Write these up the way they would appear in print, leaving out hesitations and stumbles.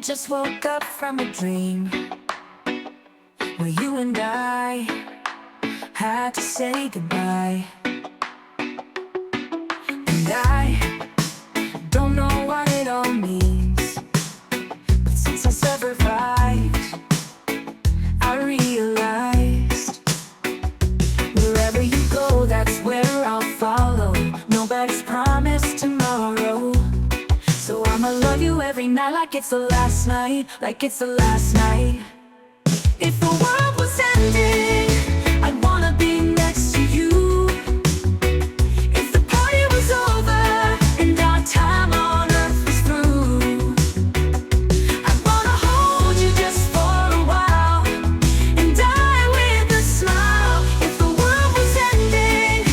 just woke up from a dream where you and I had to say goodbye. And I don't know what it all means, but since I survived, I realized wherever you go, that's where I'll follow. Nobody's promised tomorrow, so I'ma love you every night like it's the last night, like it's the last night. If the world was ending, I'd wanna be next to you. If the party was over and our time on earth was through, I'd wanna hold you just for a while and die with a smile. If the world was ending,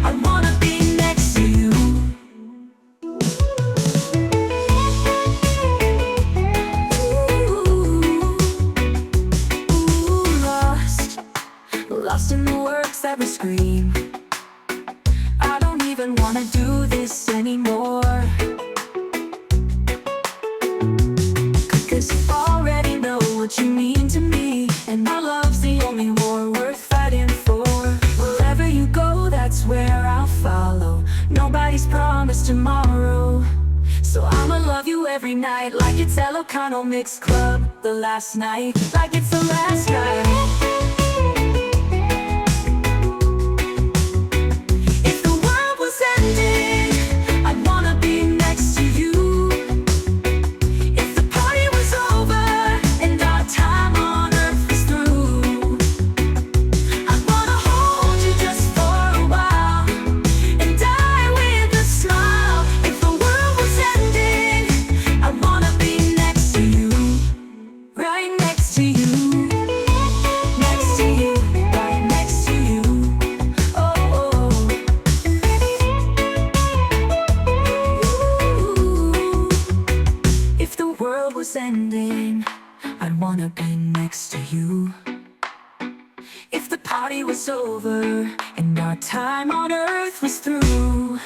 I'd wanna be next to you. Lost in the words that we scream. I don't even wanna do this anymore, 'cause you already know what you mean to me, and my love's the only war worth fighting for. Wherever you go, that's where I'll follow. Nobody's promised tomorrow, so I'ma love you every night like it's El O'Connell Mix Club, the last night, like it's the last night. Was ending, I'd wanna be next to you. If the party was over and our time on earth was through,